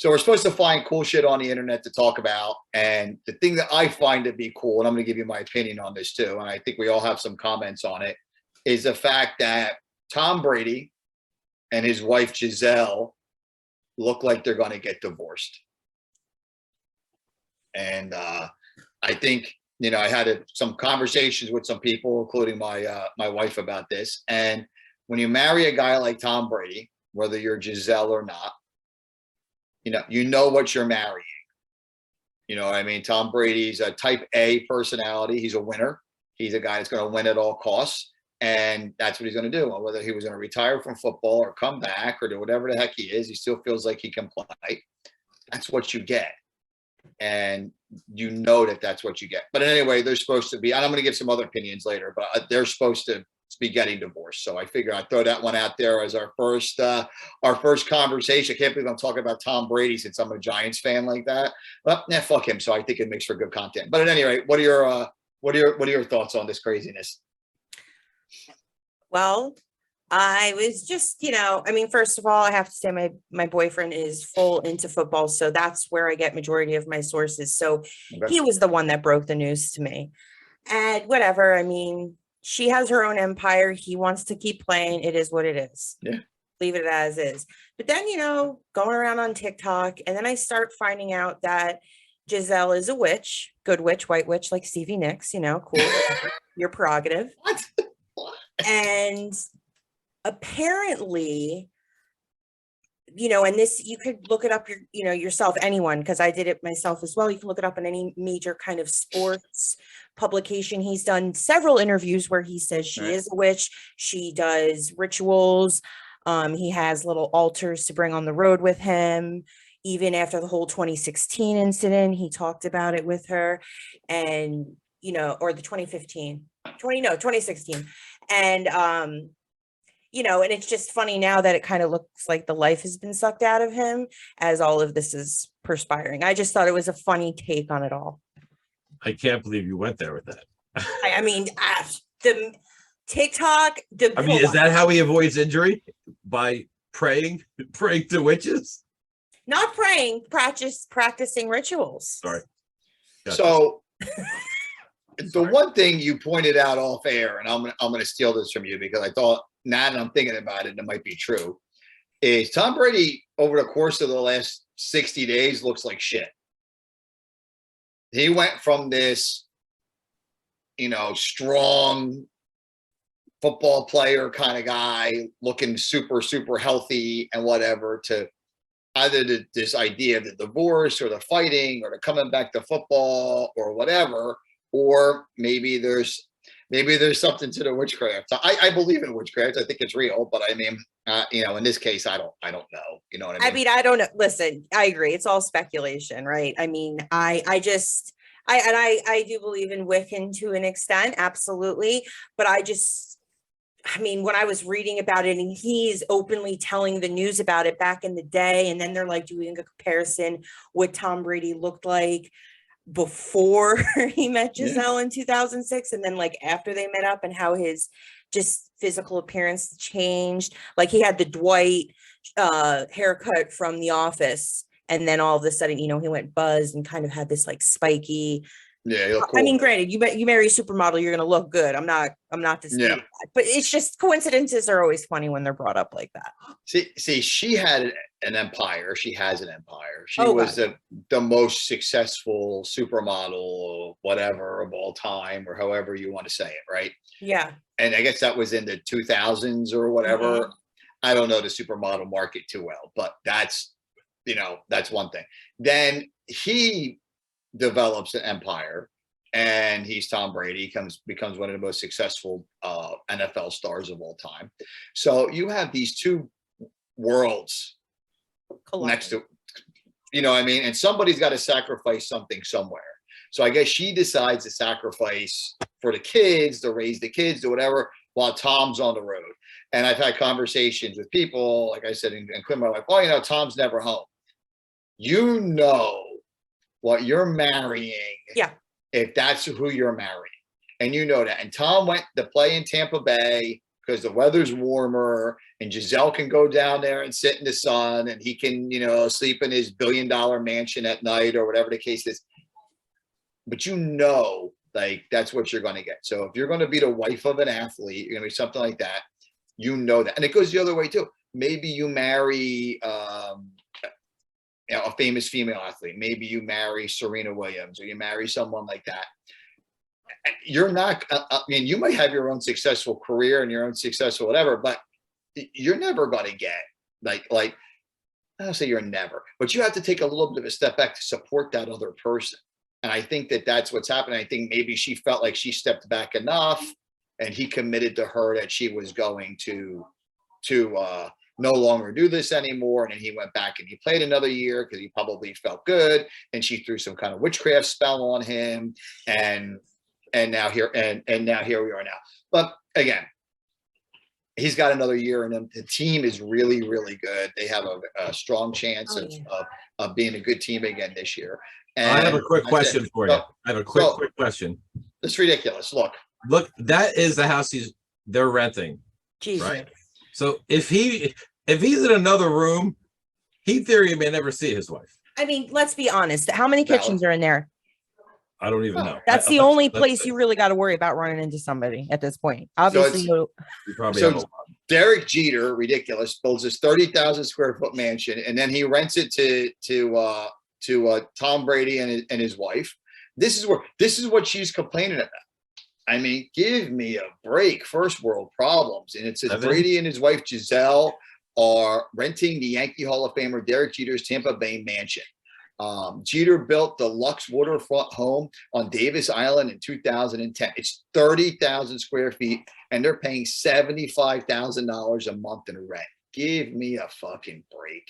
So we're supposed to find cool shit on the internet to talk about. And the thing that I find to be cool, and I'm going to give you my opinion on this too, and I think we all have some comments on it, is the fact that Tom Brady and his wife Giselle look like they're going to get divorced. And I think, I had some conversations with some people, including my wife, about this. And when you marry a guy like Tom Brady, whether you're Giselle or not, you know what you're marrying. You know what I mean? Tom Brady's a type A personality. He's a winner. He's a guy that's going to win at all costs. And that's what he's going to do. Whether he was going to retire from football or come back or do whatever the heck he is, he still feels like he can play. That's what you get. And that's what you get. But anyway, they're supposed to be, and I'm going to give some other opinions later, but they're supposed to be getting divorced. So I figure I'd throw that one out there as our first conversation. I can't believe I'm talking about Tom Brady since I'm a Giants fan like that. But fuck him. So I think it makes for good content. But at any rate, what are your thoughts on this craziness? Well, I was just, first of all, I have to say my boyfriend is full into football. So that's where I get majority of my sources. So okay. He was the one that broke the news to me. And whatever, she has her own empire. He wants to keep playing. It is what it is. Yeah. Leave it as is. But then, going around on TikTok, and then I start finding out that Giselle is a witch, good witch, white witch, like Stevie Nicks, cool. Your prerogative. What? And apparently, and this, you could look it up yourself, anyone, because I did it myself as well. You can look it up in any major kind of sports publication. He's done several interviews where he says she is a witch. She does rituals. He has little altars to bring on the road with him. Even after the whole 2016 incident, he talked about it with her, and, or the 2016. And, and it's just funny now that it kind of looks like the life has been sucked out of him as all of this is perspiring. I just thought it was a funny take on it all. I can't believe you went there with that. The TikTok. Is that how he avoids injury? By praying to witches? Not praying, practicing rituals. Sorry. Gotcha. So the one thing you pointed out off air, and I'm gonna steal this from you because I thought, now that I'm thinking about it, and it might be true, is Tom Brady over the course of the last 60 days looks like shit. He went from this, strong football player kind of guy looking super, super healthy and whatever, to either this idea of the divorce or the fighting or the coming back to football or whatever, or maybe there's something to the witchcraft. I believe in witchcraft. I think it's real, but in this case, I don't know. You know what I mean? I don't know. Listen, I agree. It's all speculation, right? I do believe in Wiccan to an extent, absolutely. But when I was reading about it, and he's openly telling the news about it back in the day, and then they're like doing a comparison what Tom Brady looked like before he met Giselle in 2006, and then like after they met up, and how his just physical appearance changed. Like he had the Dwight haircut from The Office, and then all of a sudden, he went buzzed and kind of had this like spiky. Yeah, cool. Granted, you marry a supermodel, you're gonna look good. I'm not disputing that, but it's just coincidences are always funny when they're brought up like that. See, she had an empire. She has an empire. She was the most successful supermodel, whatever, of all time, or however you want to say it, right? Yeah. And I guess that was in the 2000s or whatever. Mm-hmm. I don't know the supermodel market too well, but that's one thing. Then he develops an empire, and he's Tom Brady, becomes one of the most successful NFL stars of all time. So you have these two worlds next to, and somebody's got to sacrifice something somewhere. So I guess she decides to sacrifice for the kids, to raise the kids, or whatever, while Tom's on the road. And I've had conversations with people, like I said, including my wife, Tom's never home. What you're marrying, if that's who you're marrying, and that. And Tom went to play in Tampa Bay because the weather's warmer and Giselle can go down there and sit in the sun and he can, you know, sleep in his $1 billion mansion at night or whatever the case is. But you know, like that's what you're going to get. So if you're going to be the wife of an athlete, you're going to be something like that. You know that. And it goes the other way too. Maybe you marry you know, a famous female athlete. Maybe you marry Serena Williams or you marry someone like that. You're not, I mean, you might have your own successful career and your own successful whatever, but you're never going to get like, I don't say you're never, but you have to take a little bit of a step back to support that other person. And I think that that's what's happening. I think maybe she felt like she stepped back enough and he committed to her that she was going to no longer do this anymore. And then he went back and he played another year because he probably felt good. And she threw some kind of witchcraft spell on him. And now here we are now. But again, he's got another year in him. The team is really, really good. They have a strong chance of being a good team again this year. And I have a quick question for you. I have a quick question. It's ridiculous. Look, that is the house they're renting. Jesus. Right? So if he's in another room, he theory may never see his wife. I mean, let's be honest. How many kitchens are in there? I don't even know. That's the only place you really got to worry about running into somebody at this point. Obviously, you probably have a lot. Derek Jeter, ridiculous, builds this 30,000 square foot mansion, and then he rents it to Tom Brady and his wife. This is what she's complaining about. I mean, give me a break. First world problems. And it says Brady and his wife Giselle are renting the Yankee Hall of Famer Derek Jeter's Tampa Bay mansion. Jeter built the Lux waterfront home on Davis Island in 2010. It's 30,000 square feet, and they're paying $75,000 a month in rent. Give me a fucking break.